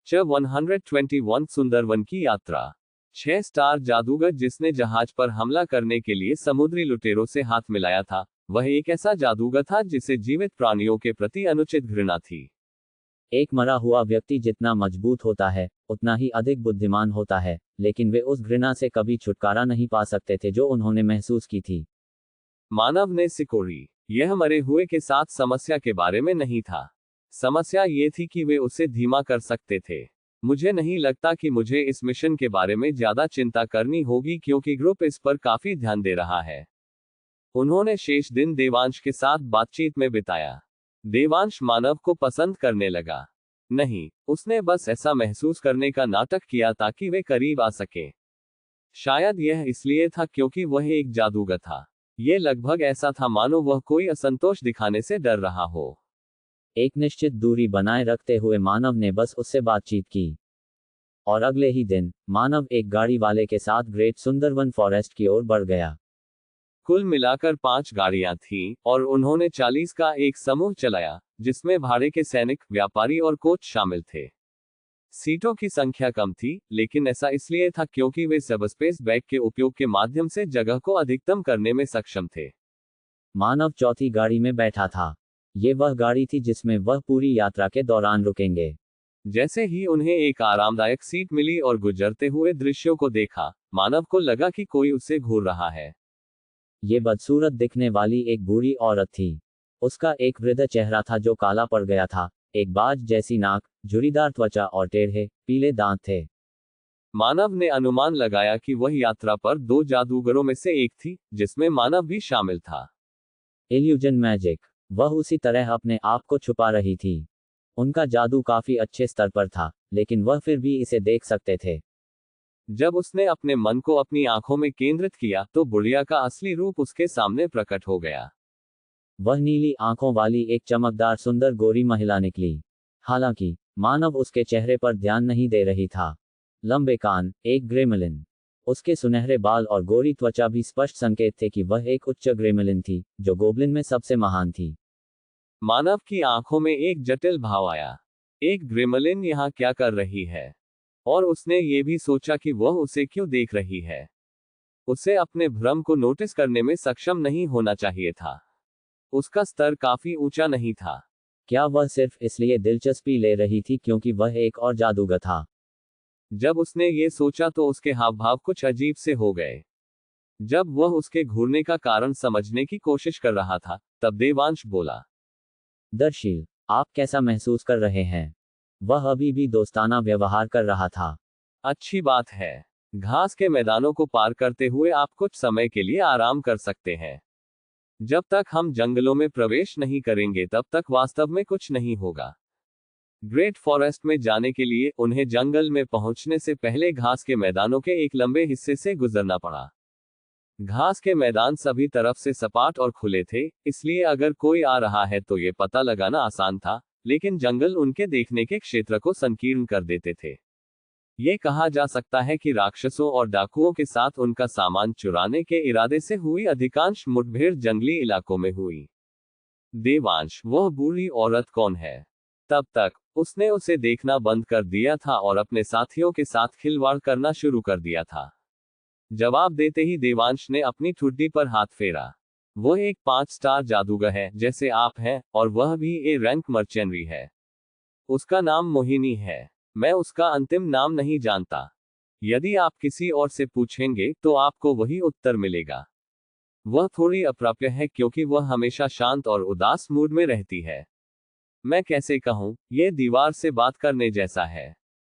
च 121 सुंदरवन की यात्रा। 6 स्टार जादूगर जिसने जहाज पर हमला करने के लिए समुद्री लुटेरों से हाथ मिलाया था, वह एक ऐसा जादूगर था जिसे जीवित प्राणियों के प्रति अनुचित घृणा थी। एक मरा हुआ व्यक्ति जितना मजबूत होता है उतना ही अधिक बुद्धिमान होता है, लेकिन वे उस घृणा से कभी छुटकारा नहीं पा सकते थे जो उन्होंने महसूस की थी। मानव ने सिकोड़ी। यह मरे हुए के साथ समस्या के बारे में नहीं था। समस्या ये थी कि वे उसे धीमा कर सकते थे। मुझे नहीं लगता कि मुझे इस मिशन के बारे में ज्यादा चिंता करनी होगी क्योंकि ग्रुप इस पर काफी ध्यान दे रहा है। उन्होंने शेष दिन देवांश के साथ बातचीत में बिताया। देवांश मानव को पसंद करने लगा। नहीं, उसने बस ऐसा महसूस करने का नाटक किया ताकि वे करीब आ सके। शायद यह इसलिए था क्योंकि वह एक जादूगर था। यह लगभग ऐसा था मानो वह कोई असंतोष दिखाने से डर रहा हो। एक निश्चित दूरी बनाए रखते हुए मानव ने बस उससे बातचीत की। और अगले ही दिन मानव एक गाड़ी वाले के साथ ग्रेट सुंदरवन फॉरेस्ट की ओर बढ़ गया। कुल मिलाकर 5 गाड़ियां थीं, और उन्होंने 40 का एक समूह चलाया, जिसमें भाड़े के सैनिक, व्यापारी और कोच शामिल थे। सीटों की संख्या कम थी, लेकिन ऐसा इसलिए था क्योंकि वे सबस्पेस बैग के उपयोग के माध्यम से जगह को अधिकतम करने में सक्षम थे। मानव चौथी गाड़ी में बैठा था। ये वह गाड़ी थी जिसमें वह पूरी यात्रा के दौरान रुकेंगे। जैसे ही उन्हें एक आरामदायक सीट मिली और गुजरते हुए दृश्यों को देखा, मानव को लगा कि कोई उसे घूर रहा है। ये बदसूरत दिखने वाली एक बूढ़ी औरत थी। उसका एक वृद्ध चेहरा था जो काला पड़ गया था, एक बाज जैसी नाक, झुर्रीदार त्वचा और टेढ़े, पीले दांत थे। मानव ने अनुमान लगाया कि वह यात्रा पर 2 जादूगरों में से एक थी, जिसमें मानव भी शामिल था। Illusion magic. वह उसी तरह अपने आप को छुपा रही थी। उनका जादू काफी अच्छे स्तर पर था, लेकिन वह फिर भी इसे देख सकते थे। जब उसने अपने मन को अपनी आंखों में केंद्रित किया तो बुढ़िया का असली रूप उसके सामने प्रकट हो गया। वह नीली आंखों वाली एक चमकदार सुंदर गोरी महिला निकली। हालांकि मानव उसके चेहरे पर ध्यान नहीं दे रही था। लंबे कान, एक ग्रेमलिन। उसके सुनहरे बाल और गोरी त्वचा भी स्पष्ट संकेत थे कि वह एक उच्च ग्रेमलिन थी, जो गोब्लिन में सबसे महान थी। मानव की आंखों में एक जटिल भाव आया। एक ग्रेमलिन यहाँ क्या कर रही है? और उसने ये भी सोचा कि वह उसे क्यों देख रही है। उसे अपने भ्रम को नोटिस करने में सक्षम नहीं होना चाहिए था। उसका स्तर काफी ऊंचा नहीं था। क्या वह सिर्फ इसलिए दिलचस्पी ले रही थी क्योंकि वह एक और जादूगर था? जब उसने ये सोचा तो उसके हाव भाव कुछ अजीब से हो गए। जब वह उसके घूरने का कारण समझने की कोशिश कर रहा था, तब देवांश बोला, दर्शील, आप कैसा महसूस कर रहे हैं? वह अभी भी दोस्ताना व्यवहार कर रहा था। अच्छी बात है। घास के मैदानों को पार करते हुए आप कुछ समय के लिए आराम कर सकते हैं। जब तक हम जंगलों में प्रवेश नहीं करेंगे तब तक वास्तव में कुछ नहीं होगा। ग्रेट फॉरेस्ट में जाने के लिए उन्हें जंगल में पहुंचने से पहले घास के मैदानों के एक लंबे हिस्से से गुजरना पड़ा। घास के मैदान सभी तरफ से सपाट और खुले थे, इसलिए अगर कोई आ रहा है तो ये पता लगाना आसान था, लेकिन जंगल उनके देखने के क्षेत्र को संकीर्ण कर देते थे। ये कहा जा सकता है कि राक्षसों और डाकुओं के साथ उनका सामान चुराने के इरादे से हुई अधिकांश मुठभेड़ जंगली इलाकों में हुई। देवांश, वह बूढ़ी औरत कौन है? तब तक उसने उसे देखना बंद कर दिया था और अपने साथियों के साथ खिलवाड़ करना शुरू कर दिया था। जवाब देते ही देवांश ने अपनी ठुड्डी पर हाथ फेरा। वह एक 5 स्टार जादूगर है, जैसे आप हैं, और वह भी ए रैंक मर्चेनरी है। उसका नाम मोहिनी है। मैं उसका अंतिम नाम नहीं जानता। यदि आप किसी और से पूछेंगे तो आपको वही उत्तर मिलेगा। वह थोड़ी अप्राप्य है क्योंकि वह हमेशा शांत और उदास मूड में रहती है। मैं कैसे कहूं, यह दीवार से बात करने जैसा है।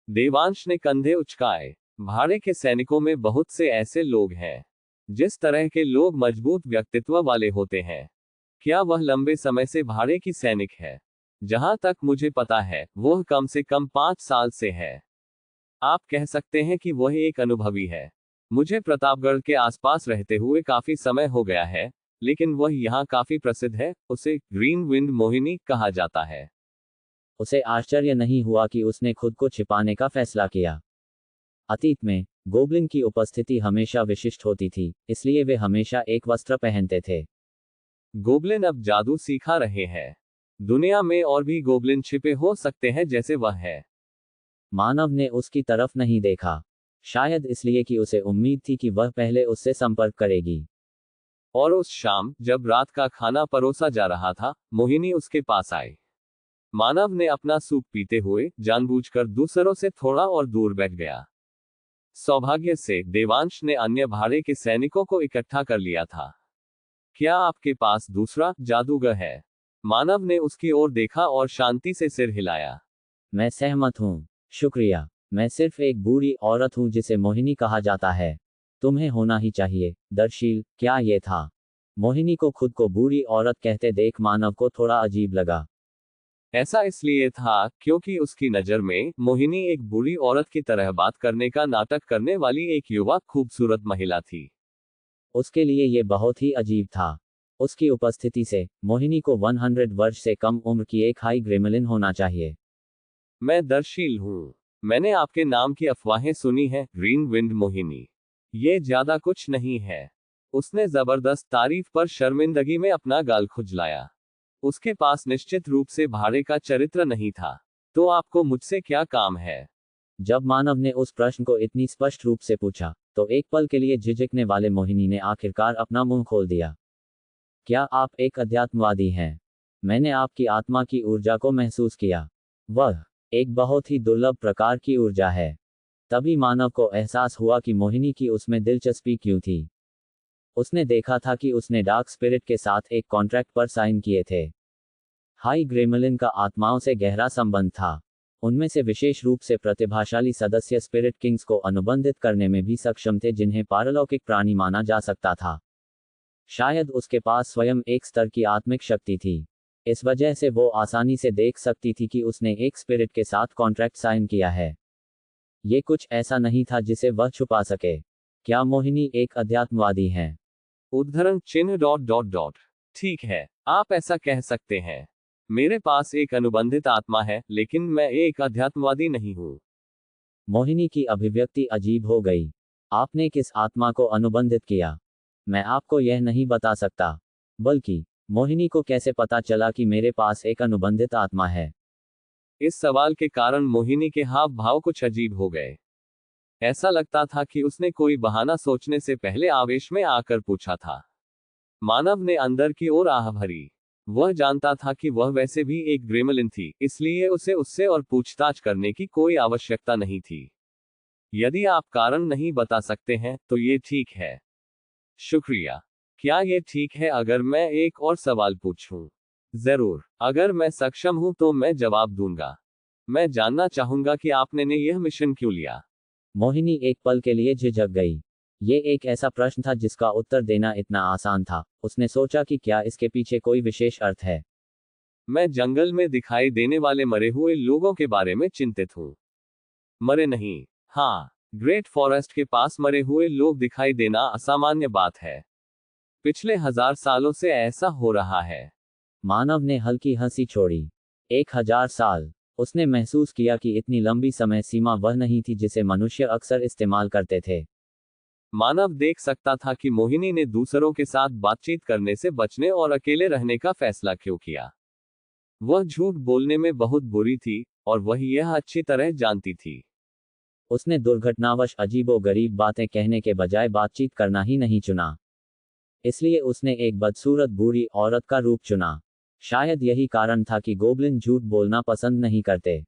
देवांश ने कंधे उचकाए। भाड़े के सैनिकों में बहुत से ऐसे लोग हैं। जिस तरह के लोग मजबूत व्यक्तित्व वाले होते हैं। क्या वह लंबे समय से भाड़े की सैनिक है? जहां तक मुझे पता है, वह कम से कम 5 साल से है। आप कह सकते हैं कि वह एक अनुभवी है। मुझे प्रतापगढ़ के आसपास रहते हुए काफी समय हो गया है, लेकिन वह यहाँ काफी प्रसिद्ध है। उसे ग्रीन विंड मोहिनी कहा जाता है। उसे आश्चर्य नहीं हुआ कि उसने खुद को छिपाने का फैसला किया। अतीत में गोब्लिन की उपस्थिति हमेशा विशिष्ट होती थी, इसलिए वे हमेशा एक वस्त्र पहनते थे। गोब्लिन अब जादू सिखा रहे हैं। दुनिया में और भी गोब्लिन छिपे हो सकते हैं जैसे वह है। मानव ने उसकी तरफ नहीं देखा, शायद इसलिए कि उसे उम्मीद थी कि वह पहले उससे संपर्क करेगी। और उस शाम जब रात का खाना परोसा जा रहा था, मोहिनी उसके पास आई। मानव ने अपना सूप पीते हुए जानबूझकर दूसरों से थोड़ा और दूर बैठ गया। सौभाग्य से देवांश ने अन्य भाड़े के सैनिकों को इकट्ठा कर लिया था। क्या आपके पास दूसरा जादूगर है? मानव ने उसकी ओर देखा और शांति से सिर हिलाया। मैं सहमत हूँ, शुक्रिया। मैं सिर्फ एक बूढ़ी औरत हूँ जिसे मोहिनी कहा जाता है। तुम्हें होना ही चाहिए। दरशील, क्या ये था? मोहिनी को खुद को बूढ़ी औरत कहते देख मानव को थोड़ा अजीब लगा। ऐसा इसलिए था क्योंकि उसकी नज़र में मोहिनी एक बूढ़ी औरत की तरह बात करने का नाटक करने वाली एक युवा खूबसूरत महिला थी। उसके लिए ये बहुत ही अजीब था। उसकी उपस्थिति से मोहिनी को 100 वर्ष से कम उम्र की एक हाई ग्रेमलिन होना चाहिए। मैं दरशील हूँ। मैंने आपके नाम की अफवाहें सुनी हैं, ग्रीन विंड मोहिनी। ये ज्यादा कुछ नहीं है। उसने जबरदस्त तारीफ पर शर्मिंदगी में अपना गाल खुजलाया। उसके पास निश्चित रूप से भाड़े का चरित्र नहीं था। तो आपको मुझसे क्या काम है? जब मानव ने उस प्रश्न को इतनी स्पष्ट रूप से पूछा, तो एक पल के लिए झिझकने वाले मोहिनी ने आखिरकार अपना मुंह खोल दिया। क्या आप एक अध्यात्मवादी हैं? मैंने आपकी आत्मा की ऊर्जा को महसूस किया। वह एक बहुत ही दुर्लभ प्रकार की ऊर्जा है। तभी मानव को एहसास हुआ कि मोहिनी की उसमें दिलचस्पी क्यों थी। उसने देखा था कि उसने डार्क स्पिरिट के साथ एक कॉन्ट्रैक्ट पर साइन किए थे। हाई ग्रेमलिन का आत्माओं से गहरा संबंध था। उनमें से विशेष रूप से प्रतिभाशाली सदस्य स्पिरिट किंग्स को अनुबंधित करने में भी सक्षम थे, जिन्हें पारलौकिक प्राणी माना जा सकता था। शायद उसके पास स्वयं एक स्तर की आत्मिक शक्ति थी। इस वजह से वो आसानी से देख सकती थी कि उसने एक स्पिरिट के साथ कॉन्ट्रैक्ट साइन किया है। ये कुछ ऐसा नहीं था जिसे वह छुपा सके। क्या मोहिनी एक अध्यात्मवादी हैं? उद्धरण चिन्ह ... ठीक है, आप ऐसा कह सकते हैं। मेरे पास एक अनुबंधित आत्मा है, लेकिन मैं एक अध्यात्मवादी नहीं हूँ। मोहिनी की अभिव्यक्ति अजीब हो गई। आपने किस आत्मा को अनुबंधित किया? मैं आपको यह नहीं बता सकता। बल्कि मोहिनी को कैसे पता चला कि मेरे पास एक अनुबंधित आत्मा है? इस सवाल के कारण मोहिनी के हाव भाव कुछ अजीब हो गए। ऐसा लगता था कि उसने कोई बहाना सोचने से पहले आवेश में आकर पूछा था। मानव ने अंदर की ओर आह भरी। वह जानता था कि वह वैसे भी एक ग्रेमलिन थी, इसलिए उसे उससे और पूछताछ करने की कोई आवश्यकता नहीं थी। यदि आप कारण नहीं बता सकते हैं, तो ये ठीक है। शुक्रिया। क्या ये ठीक है अगर मैं एक और सवाल पूछूं? जरूर, अगर मैं सक्षम हूं तो मैं जवाब दूंगा। मैं जानना चाहूंगा कि आपने ने यह मिशन क्यों लिया। मोहिनी एक पल के लिए झिझक गई। ये एक ऐसा प्रश्न था जिसका उत्तर देना इतना आसान था। उसने सोचा कि क्या इसके पीछे कोई विशेष अर्थ है। मैं जंगल में दिखाई देने वाले मरे हुए लोगों के बारे में चिंतित हूँ। मरे नहीं, हाँ, ग्रेट फॉरेस्ट के पास मरे हुए लोग दिखाई देना असामान्य बात है। पिछले 1000 सालों से ऐसा हो रहा है। मानव ने हल्की हंसी छोड़ी। 1000 साल। उसने महसूस किया कि इतनी लंबी समय सीमा वह नहीं थी जिसे मनुष्य अक्सर इस्तेमाल करते थे। मानव देख सकता था कि मोहिनी ने दूसरों के साथ बातचीत करने से बचने और अकेले रहने का फैसला क्यों किया। वह झूठ बोलने में बहुत बुरी थी, और वह यह अच्छी तरह जानती थी। उसने दुर्घटनावश अजीबोगरीब बातें कहने के बजाय बातचीत करना ही नहीं चुना। इसलिए उसने एक बदसूरत बूढ़ी औरत का रूप चुना। शायद यही कारण था कि गोब्लिन झूठ बोलना पसंद नहीं करते।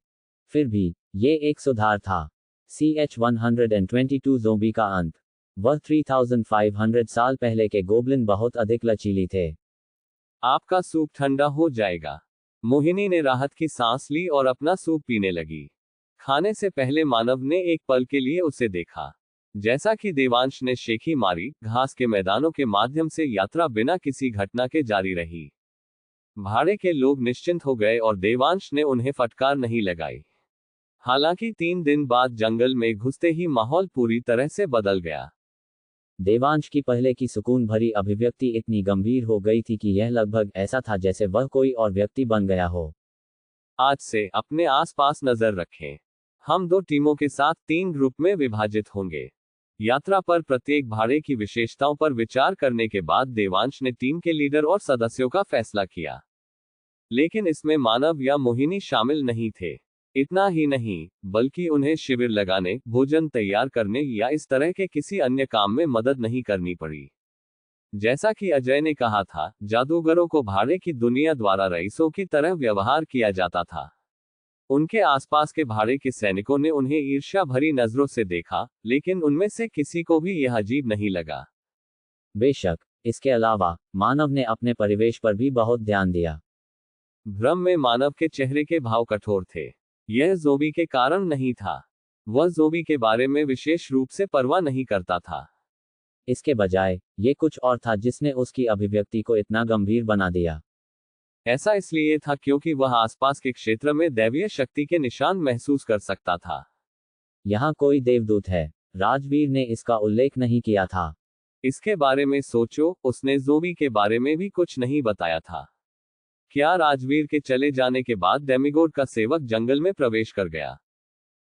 फिर भी ये एक सुधार था। CH-122 ज़ोंबी का अंत। वह 3500 साल पहले के गोब्लिन बहुत अधिक लचीली थे। आपका सूप ठंडा हो जाएगा। मोहिनी ने राहत की सांस ली और अपना सूप पीने लगी। खाने से पहले मानव ने एक पल के लिए उसे देखा। जैसा कि देवांश ने शेखी मारी, घास के मैदानों के माध्यम से यात्रा बिना किसी घटना के जारी रही। भाड़े के लोग निश्चिंत हो गए और देवांश ने उन्हें फटकार नहीं लगाई। हालांकि 3 दिन बाद जंगल में घुसते ही माहौल पूरी तरह से बदल गया। देवांश की पहले की सुकून भरी अभिव्यक्ति इतनी गंभीर हो गई थी कि यह लगभग ऐसा था जैसे वह कोई और व्यक्ति बन गया हो। आज से अपने आसपास नजर रखें। हम 2 टीमों के साथ 3 ग्रुप में विभाजित होंगे। यात्रा पर प्रत्येक भाड़े की विशेषताओं पर विचार करने के बाद देवांश ने टीम के लीडर और सदस्यों का फैसला किया। लेकिन इसमें मानव या मोहिनी शामिल नहीं थे। इतना ही नहीं, बल्कि उन्हें शिविर लगाने, भोजन तैयार करने या इस तरह के किसी अन्य काम में मदद नहीं करनी पड़ी। जैसा कि अजय ने कहा था, जादूगरों को भाड़े की दुनिया द्वारा रईसों की तरह व्यवहार किया जाता था। उनके आसपास के भाड़े के सैनिकों ने उन्हें ईर्ष्या भरी नजरों से देखा, लेकिन उनमें से किसी को भी यह अजीब नहीं लगा। बेशक, इसके अलावा मानव ने अपने परिवेश पर भी बहुत ध्यान दिया। भ्रम में मानव के चेहरे के भाव कठोर थे। यह जोबी के कारण नहीं था। वह जोबी के बारे में विशेष रूप से परवाह नहीं करता था। इसके बजाय ये कुछ और था जिसने उसकी अभिव्यक्ति को इतना गंभीर बना दिया। ऐसा इसलिए था क्योंकि वह आसपास के क्षेत्र में दैवीय शक्ति के निशान महसूस कर सकता था। यहाँ कोई देवदूत है, राजवीर ने इसका उल्लेख नहीं किया था। इसके बारे में सोचो, उसने जोबी के बारे में भी कुछ नहीं बताया था। क्या राजवीर के चले जाने के बाद डेमिगोड का सेवक जंगल में प्रवेश कर गया?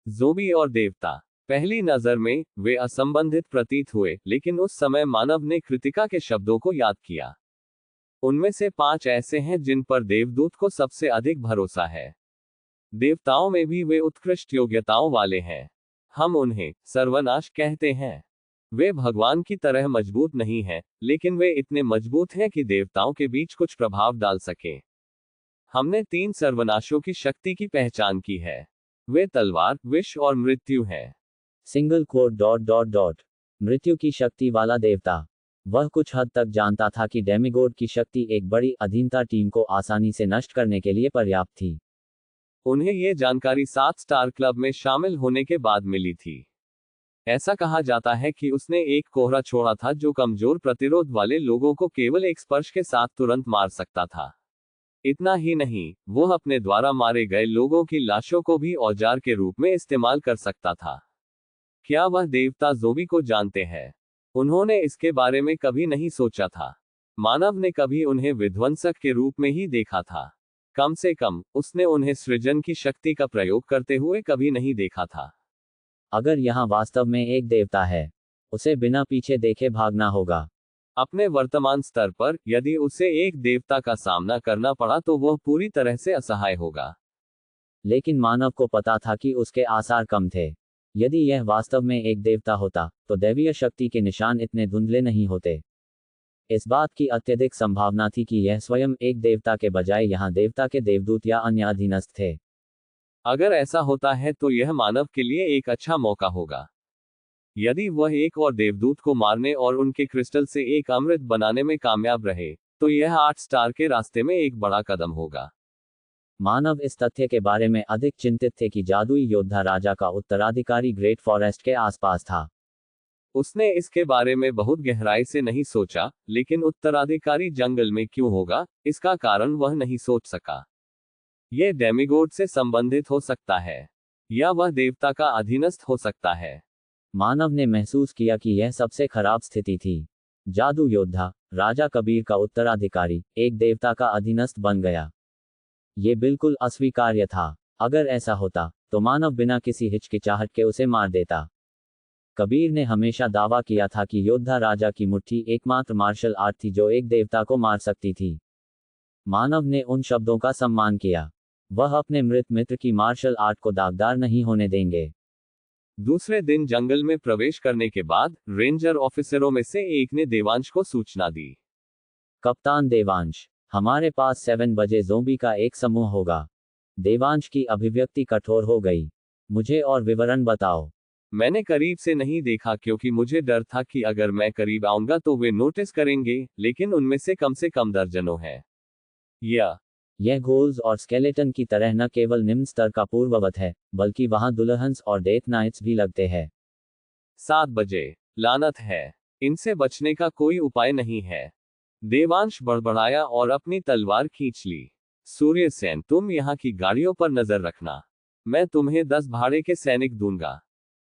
जोबी और देवता, पहली नजर में वे असंबंधित प्रतीत हुए, लेकिन उस समय मानव ने कृतिका के शब्दों को याद किया। उनमें से 5 ऐसे हैं जिन पर देवदूत को सबसे अधिक भरोसा है। देवताओं में भी वे उत्कृष्ट योग्यताओं वाले हैं। हम उन्हें सर्वनाश कहते हैं। वे भगवान की तरह मजबूत नहीं हैं, लेकिन वे इतने मजबूत हैं कि देवताओं के बीच कुछ प्रभाव डाल सके। हमने 3 सर्वनाशों की शक्ति की पहचान की है। वे तलवार, विष और मृत्यु हैं। Single quote dot dot dot. मृत्यु की शक्ति वाला देवता। वह कुछ हद तक जानता था कि डेमिगोड की शक्ति एक बड़ी अधीनता टीम को आसानी से नष्ट करने के लिए पर्याप्त थी। उन्हें यह जानकारी 7 स्टार क्लब में शामिल होने के बाद मिली थी। ऐसा कहा जाता है कि उसने एक कोहरा छोड़ा था जो कमजोर प्रतिरोध वाले लोगों को केवल एक स्पर्श के साथ तुरंत मार सकता था। इतना ही नहीं, वह अपने द्वारा मारे गए लोगों की लाशों को भी औजार के रूप में इस्तेमाल कर सकता था। क्या वह देवता जोबी को जानते हैं? उन्होंने इसके बारे में कभी नहीं सोचा था। मानव ने कभी उन्हें विध्वंसक के रूप में ही देखा था। कम से कम उसने उन्हें सृजन की शक्ति का प्रयोग करते हुए कभी नहीं देखा था। अगर यहाँ वास्तव में एक देवता है, उसे बिना पीछे देखे भागना होगा। अपने वर्तमान स्तर पर, यदि उसे एक देवता का सामना करना पड़ा तो वह पूरी तरह से असहाय होगा। लेकिन मानव को पता था कि उसके आसार कम थे। यदि यह वास्तव में एक देवता होता, तो दैवीय शक्ति के निशान इतने धुंधले नहीं होते। इस बात की अत्यधिक संभावना थी कि यह स्वयं एक देवता के बजाय यहाँ देवता के देवदूत या अन्य अधीनस्थ थे। अगर ऐसा होता है तो यह मानव के लिए एक अच्छा मौका होगा। यदि वह एक और देवदूत को मारने और उनके क्रिस्टल से एक अमृत बनाने में कामयाब रहे, तो यह 8 स्टार के रास्ते में एक बड़ा कदम होगा। मानव इस तथ्य के बारे में अधिक चिंतित थे कि जादुई योद्धा राजा का उत्तराधिकारी ग्रेट फॉरेस्ट के आसपास था। उसने इसके बारे में बहुत गहराई से नहीं सोचा, लेकिन उत्तराधिकारी जंगल में क्यों होगा, इसका कारण वह नहीं सोच सका। यह डेमिगोड से संबंधित हो सकता है, या वह देवता का अधीनस्थ हो सकता है। मानव ने महसूस किया कि यह सबसे खराब स्थिति थी। जादू योद्धा, राजा कबीर का उत्तराधिकारी, एक देवता का अधीनस्थ बन गया। ये बिल्कुल अस्वीकार्य था। अगर ऐसा होता, तो मानव बिना किसी हिचकिचाहट के उसे मार देता। कबीर ने हमेशा दावा किया था कि योद्धा राजा की मुट्ठी एकमात्र मार्शल आर्ट थी जो एक देवता को मार सकती थी। मानव ने उन शब्दों का सम्मान किया। वह अपने मृत मित्र की मार्शल आर्ट को दागदार नहीं होने देंगे। दूसरे दिन जंगल में प्रवेश करने के बाद रेंजर ऑफिसरों में से एक ने देवांश को सूचना दी। कप्तान देवांश, हमारे पास 7 बजे ज़ोंबी का एक समूह होगा। देवांश की अभिव्यक्ति कठोर हो गई। मुझे और विवरण बताओ। मैंने करीब से नहीं देखा क्योंकि मुझे डर था कि अगर मैं करीब आऊंगा तो वे नोटिस करेंगे, लेकिन उनमें से कम दर्जनों हैं। यह घोल्स और स्केलेटन की तरह न केवल निम्न स्तर का पूर्ववत है, बल्कि वहां दुल्हन्स और डेथ नाइट्स भी लगते हैं। 7 बजे, लानत है। इनसे बचने का कोई उपाय नहीं है। देवांश बड़बड़ाया और अपनी तलवार खींच ली। सूर्यसेन, तुम यहाँ की गाड़ियों पर नजर रखना। मैं तुम्हें 10 भाड़े के सैनिक दूंगा।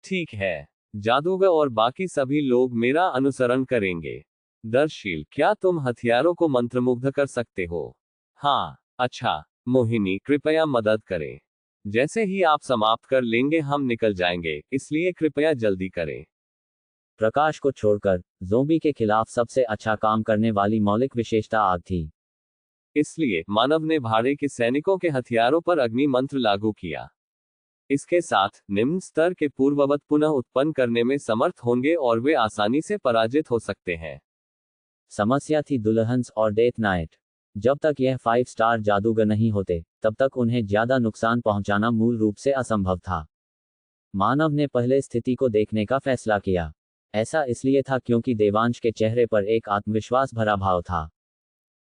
ठीक है। जादूगर और बाकी सभी लोग मेरा अनुसरण करेंगे। दर्शील, क्या तुम हथियारों को मंत्रमुग्ध कर सकते हो? हाँ। अच्छा। मोहिनी, कृपया मदद करें। जैसे ही आप समाप्त कर लेंगे हम निकल जाएंगे, इसलिए कृपया जल्दी करें। प्रकाश को छोड़कर ज़ोंबी के खिलाफ सबसे अच्छा काम करने वाली मौलिक विशेषता आग थी। इसलिए मानव ने भाड़े के सैनिकों के हथियारों पर अग्नि मंत्र लागू किया। इसके साथ निम्न स्तर के पूर्ववत पुनः उत्पन्न करने में समर्थ होंगे और वे आसानी से पराजित हो सकते हैं। समस्या थी दुल्हन्स और डेथ नाइट। जब तक यह 5 स्टार जादूगर नहीं होते, तब तक उन्हें ज्यादा नुकसान पहुंचाना मूल रूप से असंभव था। मानव ने पहले स्थिति को देखने का फैसला किया। ऐसा इसलिए था क्योंकि देवांश के चेहरे पर एक आत्मविश्वास भरा भाव था।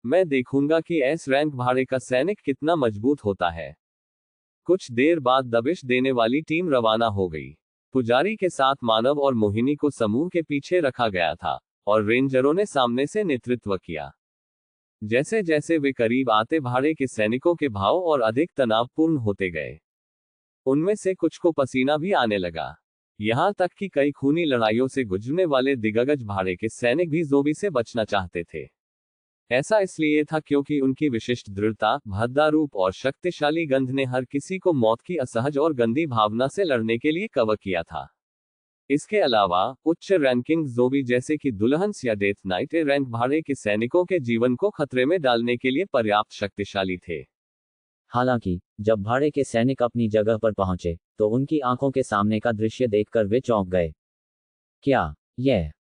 मैं देखूंगा कि एस रैंक भाड़े का सैनिक कितना मजबूत होता है। कुछ देर बाद दबिश देने वाली टीम रवाना हो गई। पुजारी के साथ मानव और मोहिनी को समूह के पीछे रखा गया था और रेंजरों ने सामने से नेतृत्व किया। जैसे जैसे वे करीब आते भाड़े के सैनिकों के भाव और अधिक तनावपूर्ण होते गए। उनमें से कुछ को पसीना भी आने लगा। यहां तक कि कई खूनी लड़ाइयों से गुजरने वाले दिग्गज भाड़े के सैनिक भी ज़ोंबी से बचना चाहते थे। ऐसा इसलिए था क्योंकि उनकी विशिष्ट दृढ़ता, भद्दा रूप और शक्तिशाली गंध ने हर किसी को मौत की असहज और गंदी भावना से लड़ने के लिए कवर किया था। इसके अलावा उच्च रैंकिंग ज़ोंबी जैसे कि दुल्हन्स या डेथ नाइट रैंक भाड़े के सैनिकों के जीवन को खतरे में डालने के लिए पर्याप्त शक्तिशाली थे। हालांकि जब भाड़े के सैनिक अपनी जगह पर पहुंचे, तो उनकी आंखों के सामने का दृश्य देखकर वे चौंक गए। क्या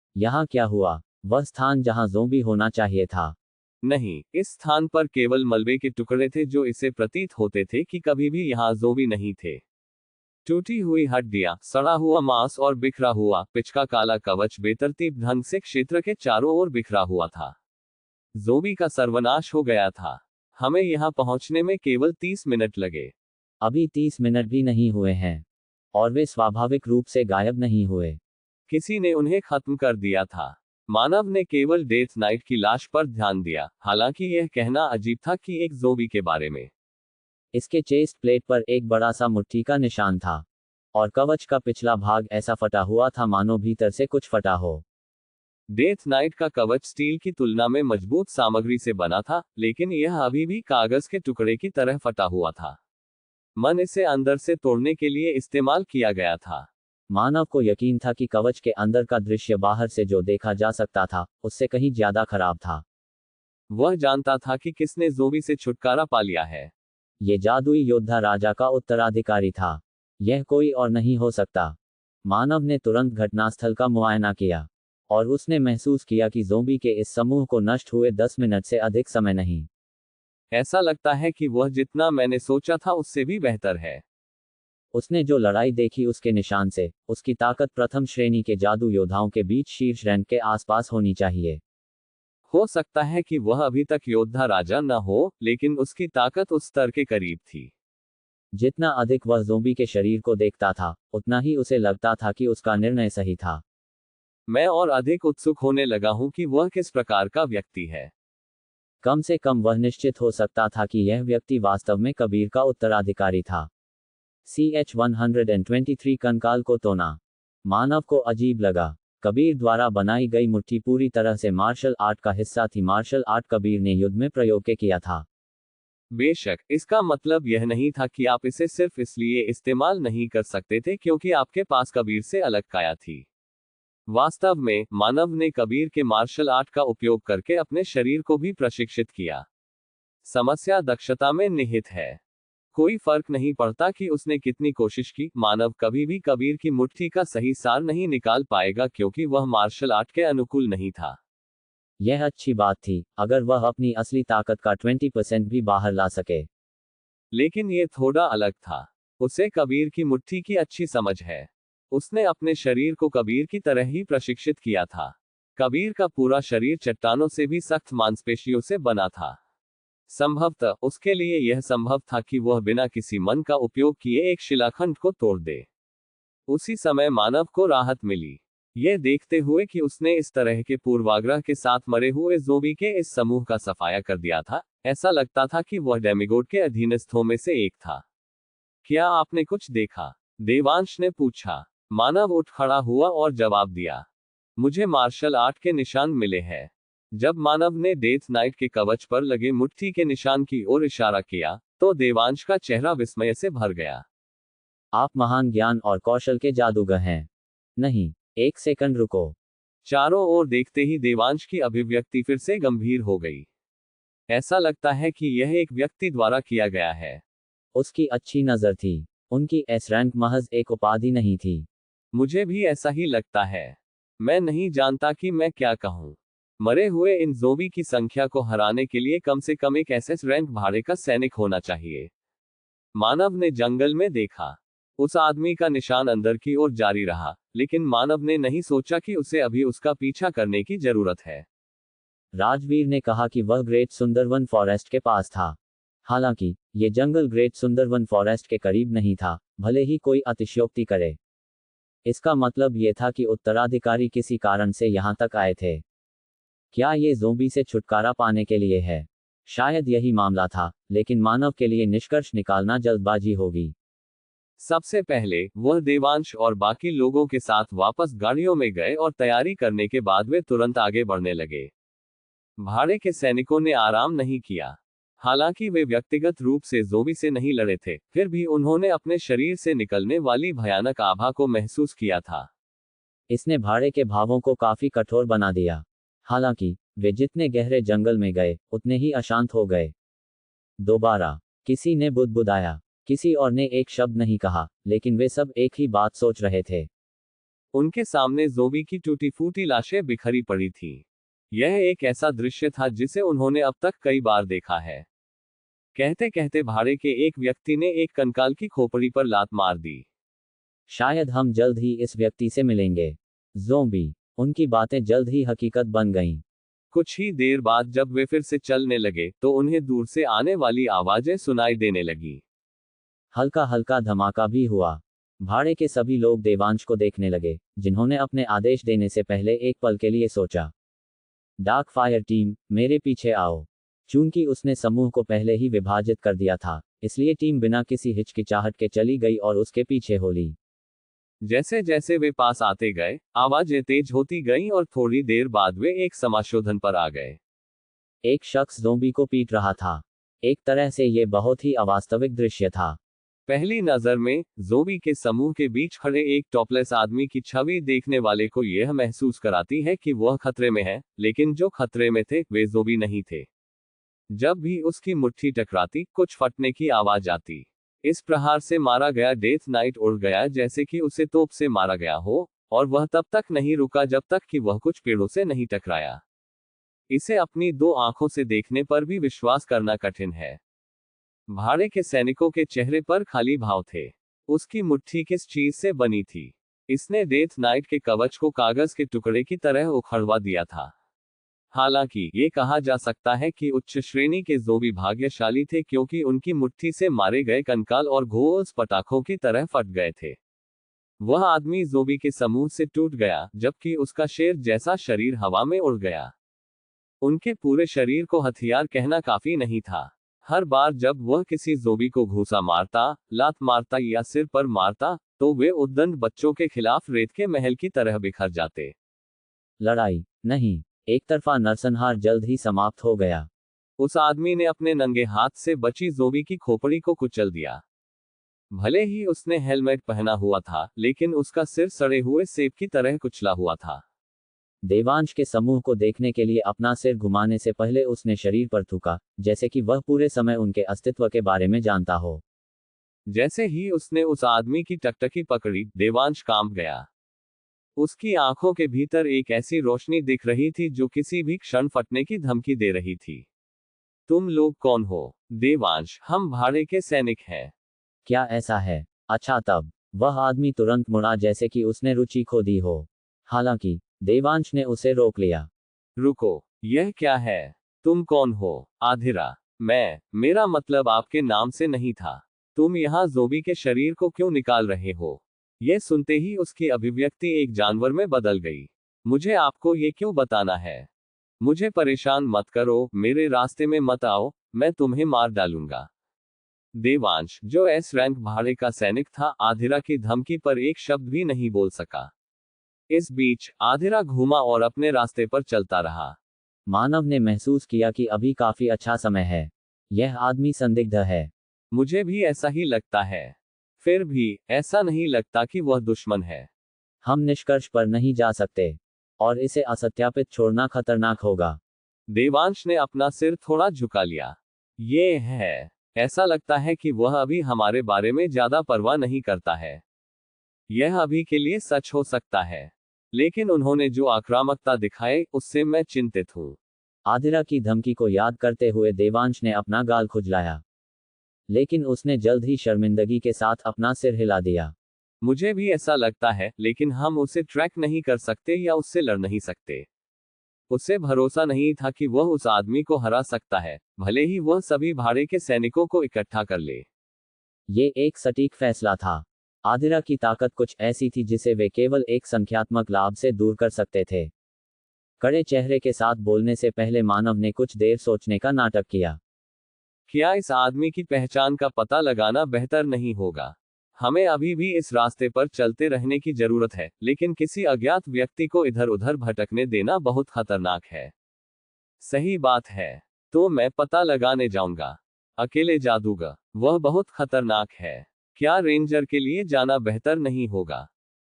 यहाँ क्या हुआ? वह स्थान जहां ज़ोंबी होना चाहिए था। नहीं, इस स्थान पर केवल मलबे के टुकड़े थे जो इसे प्रतीत होते थे कि कभी भी यहाँ ज़ोंबी नहीं थे। टूटी हुई हड्डियां, सड़ा हुआ मांस और बिखरा हुआ पिच का काला कवच बेतरतीब ढंग से क्षेत्र के चारों ओर बिखरा हुआ था। ज़ोंबी का सर्वनाश हो गया था। हमें यहाँ पहुंचने में केवल 30 मिनट लगे। अभी 30 मिनट भी नहीं हुए हैं और वे स्वाभाविक रूप से गायब नहीं हुए। किसी ने उन्हें खत्म कर दिया था। मानव ने केवल डेथ नाइट की लाश पर ध्यान दिया, हालांकि यह कहना अजीब था कि एक ज़ोंबी के बारे में। इसके चेस्ट प्लेट पर एक बड़ा सा मुट्ठी का निशान था और कवच का पिछला भाग ऐसा फटा हुआ था मानो भीतर से कुछ फटा हो। डेथ नाइट का कवच स्टील की तुलना में मजबूत सामग्री से बना था, लेकिन यह अभी भी कागज के टुकड़े की तरह फटा हुआ था। मन इसे अंदर से तोड़ने के लिए इस्तेमाल किया गया था। मानव को यकीन था कि कवच के अंदर का दृश्य बाहर से जो देखा जा सकता था, उससे कहीं ज्यादा खराब था। वह जानता था कि किसने ज़ोंबी से छुटकारा पा लिया है। ये जादुई योद्धा राजा का उत्तराधिकारी था। यह कोई और नहीं हो सकता। मानव ने तुरंत घटनास्थल का मुआयना किया और उसने महसूस किया कि ज़ोंबी के इस समूह को नष्ट हुए 10 मिनट से अधिक समय नहीं। ऐसा लगता है कि वह जितना मैंने सोचा था उससे भी बेहतर है। उसने जो लड़ाई देखी उसके निशान से, उसकी ताकत प्रथम श्रेणी के जादू योद्धाओं के बीच शीर्ष रैंक के आसपास होनी चाहिए। हो सकता है कि वह अभी तक योद्धा राजा न हो, लेकिन उसकी ताकत उस स्तर के करीब थी। जितना अधिक वह ज़ोंबी के शरीर को देखता था, उतना ही उसे लगता था कि उसका निर्णय सही था। मैं और अधिक उत्सुक होने लगा हूं कि वह किस प्रकार का व्यक्ति है। कम से कम वह निश्चित हो सकता था कि यह व्यक्ति वास्तव में कबीर का उत्तराधिकारी था। CH-123 कंकाल को तोना। मानव को अजीब लगा। कबीर द्वारा बनाई गई मुट्ठी पूरी तरह से मार्शल आर्ट का हिस्सा थी। मार्शल आर्ट कबीर ने युद्ध में प्रयोग किया था। बेशक, इसका मतलब यह नहीं था कि आप इसे सिर्फ इसलिए इस्तेमाल नहीं कर सकते थे क्योंकि आपके पास कबीर से अलग काया थी। वास्तव में, मानव ने कबीर के मार्शल आर्ट का उपयोग करके अपने शरीर को भी प्रशिक्षित किया। समस्या दक्षता में निहित है। कोई फर्क नहीं पड़ता कि उसने कितनी कोशिश की, मानव कभी भी कबीर की मुट्ठी का सही सार नहीं निकाल पाएगा क्योंकि वह मार्शल आर्ट के अनुकूल नहीं था। यह अच्छी बात थी, अगर वह अपनी असली ताकत का 20% भी बाहर ला सके। लेकिन यह थोड़ा अलग था। उसे कबीर की मुट्ठी की अच्छी समझ है। उसने अपने शरीर को कबीर की तरह ही प्रशिक्षित किया था। कबीर का पूरा शरीर चट्टानों से भी सख्त मांसपेशियों से बना था। संभवतः उसके लिए यह संभव था कि वह बिना किसी मन का उपयोग किए एक शिलाखंड को तोड़ दे। उसी समय मानव को राहत मिली, यह देखते हुए कि उसने इस तरह के पूर्वाग्रह के साथ मरे हुए ज़ोंबी के इस समूह का सफाया कर दिया था। ऐसा लगता था कि वह डेमिगोड के अधीनस्थों में से एक था। क्या आपने कुछ देखा? देवांश ने पूछा। मानव उठ खड़ा हुआ और जवाब दिया, मुझे मार्शल आर्ट के निशान मिले हैं। जब मानव ने डेथ नाइट के कवच पर लगे मुट्ठी के निशान की ओर इशारा किया, तो देवांश का चेहरा विस्मय से भर गया। आप महान ज्ञान और कौशल के जादूगर हैं। नहीं, एक सेकंड रुको। चारों ओर देखते ही देवांश की अभिव्यक्ति फिर से गंभीर हो गई। ऐसा लगता है कि यह एक व्यक्ति द्वारा किया गया है। उसकी अच्छी नजर थी। उनकी एस रैंक महज एक उपाधि नहीं थी। मुझे भी ऐसा ही लगता है। मैं नहीं जानता कि मैं क्या कहूँ। मरे हुए इन ज़ोंबी की संख्या को हराने के लिए कम से कम एक एसएस रैंक भाड़े का सैनिक होना चाहिए। मानव ने जंगल में देखा। उस आदमी का निशान अंदर की ओर जारी रहा, लेकिन मानव ने नहीं सोचा कि उसे अभी उसका पीछा करने की जरूरत है। राजवीर ने कहा कि वह ग्रेट सुंदरवन फॉरेस्ट के पास था। हालांकि ये जंगल ग्रेट सुंदरवन फॉरेस्ट के करीब नहीं था, भले ही कोई अतिशयोक्ति करे। इसका मतलब ये था कि उत्तराधिकारी किसी कारण से यहां तक आए थे। क्या ये ज़ोंबी से छुटकारा पाने के लिए है? शायद यही मामला था, लेकिन मानव के लिए निष्कर्ष निकालना जल्दबाजी होगी। सबसे पहले वह देवांश और बाकी लोगों के साथ वापस गाड़ियों में गए और तैयारी करने के बाद वे तुरंत आगे बढ़ने लगे। भाड़े के सैनिकों ने आराम नहीं किया। हालांकि वे व्यक्तिगत रूप से ज़ोंबी से नहीं लड़े थे, फिर भी उन्होंने अपने शरीर से निकलने वाली भयानक आभा को महसूस किया था। इसने भाड़े के भावों को काफी कठोर बना दिया। हालांकि वे जितने गहरे जंगल में गए, उतने ही अशांत हो गए। दोबारा किसी ने बुदबुदाया। किसी और ने एक शब्द नहीं कहा, लेकिन वे सब एक ही बात सोच रहे थे। उनके सामने ज़ोंबी की टूटी फूटी लाशें बिखरी पड़ी थीं। यह एक ऐसा दृश्य था जिसे उन्होंने अब तक कई बार देखा है। कहते कहते भाड़े के एक व्यक्ति ने एक कंकाल की खोपड़ी पर लात मार दी। शायद हम जल्द ही इस व्यक्ति से मिलेंगे। ज़ोंबी। उनकी बातें जल्द ही हकीकत बन गईं। कुछ ही देर बाद जब वे फिर से चलने लगे तो उन्हें दूर से आने वाली आवाजें सुनाई देने लगी। हल्का हल्का धमाका भी हुआ। भाड़े के सभी लोग देवांश को देखने लगे, जिन्होंने अपने आदेश देने से पहले एक पल के लिए सोचा। डार्क फायर टीम, मेरे पीछे आओ। चूंकि उसने समूह को पहले ही विभाजित कर दिया था, इसलिए टीम बिना किसी हिचकिचाहट के चली गई और उसके पीछे हो ली। जैसे जैसे वे पास आते गए, आवाजें तेज होती गईं और थोड़ी देर बाद वे एक समाशोधन पर आ गए। एक शख्स ज़ोंबी को पीट रहा था। एक तरह से ये बहुत ही अवास्तविक दृश्य था। पहली नजर में ज़ोंबी के समूह के बीच खड़े एक टॉपलेस आदमी की छवि देखने वाले को यह महसूस कराती है कि वह खतरे में है, लेकिन जो खतरे में थे वे ज़ोंबी नहीं थे। जब भी उसकी मुट्ठी टकराती, कुछ फटने की आवाज आती। इस प्रहार से मारा गया डेथ नाइट उड़ गया जैसे कि उसे तोप से मारा गया हो, और वह तब तक नहीं रुका जब तक कि वह कुछ पेड़ों से नहीं टकराया। इसे अपनी दो आंखों से देखने पर भी विश्वास करना कठिन है। भाड़े के सैनिकों के चेहरे पर खाली भाव थे। उसकी मुट्ठी किस चीज से बनी थी? इसने डेथ नाइट के कवच को कागज के टुकड़े की तरह उखड़वा दिया था। हालांकि ये कहा जा सकता है कि उच्च श्रेणी के ज़ोंबी भाग्यशाली थे क्योंकि उनकी मुट्ठी से मारे गए कंकाल और घोंस पटाखों की तरह फट गए थे। वह आदमी ज़ोंबी के समूह से टूट गया, जबकि उसका शेर जैसा शरीर हवा में उड़ गया। उनके पूरे शरीर को हथियार कहना काफी नहीं था। हर बार जब वह किसी ज़ोंबी को घूंसा मारता, लात मारता या सिर पर मारता, तो वे उद्दंड बच्चों के खिलाफ रेत के महल की तरह बिखर जाते। लड़ाई नहीं, एक तरफा नरसंहार जल्द ही समाप्त हो गया। उस आदमी ने अपने नंगे हाथ से बची ज़ोंबी की खोपड़ी को कुचल दिया। भले ही उसने हेलमेट पहना हुआ था, लेकिन उसका सिर सड़े हुए सेब की तरह कुचला हुआ था। देवांश के समूह को देखने के लिए अपना सिर घुमाने से पहले उसने शरीर पर थूका, जैसे कि वह पूरे समय उनके अस्तित्व के बारे में जानता हो। जैसे ही उसने उस आदमी की टकटकी पकड़ी, देवांश कांप गया। उसकी आंखों के भीतर एक ऐसी रोशनी दिख रही थी जो किसी भी क्षण फटने की धमकी दे रही थी। तुम लोग कौन हो? देवांश, हम भाड़े के सैनिक हैं। क्या ऐसा है? अच्छा, तब वह आदमी तुरंत मुड़ा जैसे कि उसने रुचि खो दी हो। हालांकि देवांश ने उसे रोक लिया। रुको, यह क्या है? तुम कौन हो? आधिरा। मेरा मतलब आपके नाम से नहीं था। तुम यहाँ ज़ोंबी के शरीर को क्यों निकाल रहे हो? यह सुनते ही उसकी अभिव्यक्ति एक जानवर में बदल गई। मुझे आपको ये क्यों बताना है? मुझे परेशान मत करो, मेरे रास्ते में मत आओ, मैं तुम्हें मार डालूंगा। देवांश, जो एस रैंक भाड़े का सैनिक था, आधिरा की धमकी पर एक शब्द भी नहीं बोल सका। इस बीच आधिरा घूमा और अपने रास्ते पर चलता रहा। मानव ने महसूस किया कि अभी काफी अच्छा समय है। यह आदमी संदिग्ध है। मुझे भी ऐसा ही लगता है। फिर भी ऐसा नहीं लगता कि वह दुश्मन है। हम निष्कर्ष पर नहीं जा सकते, और इसे असत्यापित छोड़ना खतरनाक होगा। देवांश ने अपना सिर थोड़ा झुका लिया। ये है ऐसा लगता है कि वह अभी हमारे बारे में ज्यादा परवाह नहीं करता है। यह अभी के लिए सच हो सकता है, लेकिन उन्होंने जो आक्रामकता दिखाई उससे मैं चिंतित हूँ। आदिरा की धमकी को याद करते हुए देवांश ने अपना गाल खुजलाया, लेकिन उसने जल्द ही शर्मिंदगी के साथ अपना सिर हिला दिया। मुझे भी ऐसा लगता है, लेकिन हम उसे ट्रैक नहीं कर सकते या उससे लड़ नहीं सकते। उससे भरोसा नहीं था कि वह उस आदमी को हरा सकता है, भले ही वह सभी भाड़े के सैनिकों को इकट्ठा कर ले। ये एक सटीक फैसला था। आदिरा की ताकत कुछ ऐसी थी जिसे वे केवल एक संख्यात्मक लाभ से दूर कर सकते थे। कड़े चेहरे के साथ बोलने से पहले मानव ने कुछ देर सोचने का नाटक किया। क्या इस आदमी की पहचान का पता लगाना बेहतर नहीं होगा? हमें अभी भी इस रास्ते पर चलते रहने की जरूरत है, लेकिन किसी अज्ञात व्यक्ति को इधर उधर भटकने देना बहुत खतरनाक है। सही बात है। तो मैं पता लगाने जाऊंगा। अकेले जादूगर, वह बहुत खतरनाक है। क्या रेंजर के लिए जाना बेहतर नहीं होगा?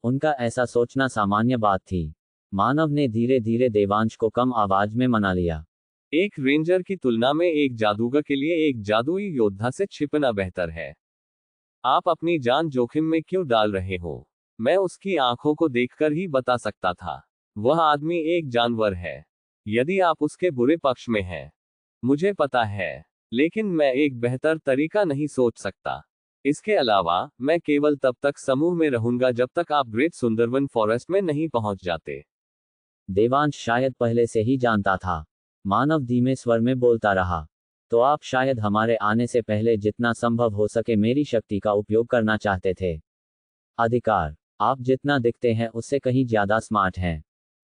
उनका ऐसा सोचना सामान्य बात थी। मानव ने धीरे धीरे देवांश को कम आवाज में मना लिया। एक रेंजर की तुलना में एक जादूगर के लिए एक जादुई योद्धा से छिपना बेहतर है। आप अपनी जान जोखिम में क्यों डाल रहे हो? मैं उसकी आंखों को देखकर ही बता सकता था। वह आदमी एक जानवर है। यदि आप उसके बुरे पक्ष में हैं, मुझे पता है, लेकिन मैं एक बेहतर तरीका नहीं सोच सकता। इसके अलावा, मैं केवल तब तक समूह में रहूंगा जब तक आप ग्रेट सुंदरवन फॉरेस्ट में नहीं पहुंच जाते। देवांश शायद पहले से ही जानता था। मानव धीमे स्वर में बोलता रहा। तो आप शायद हमारे आने से पहले जितना संभव हो सके मेरी शक्ति का उपयोग करना चाहते थे। अधिकार, आप जितना दिखते हैं उससे कहीं ज्यादा स्मार्ट हैं।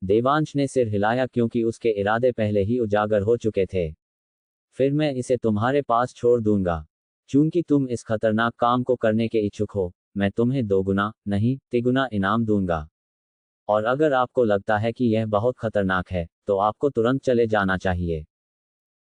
देवांश ने सिर हिलाया क्योंकि उसके इरादे पहले ही उजागर हो चुके थे। फिर मैं इसे तुम्हारे पास छोड़ दूंगा। चूंकि तुम इस खतरनाक काम को करने के इच्छुक हो, मैं तुम्हें 2 गुना, नहीं 3 गुना इनाम दूंगा। और अगर आपको लगता है कि यह बहुत खतरनाक है, तो आपको तुरंत चले जाना चाहिए।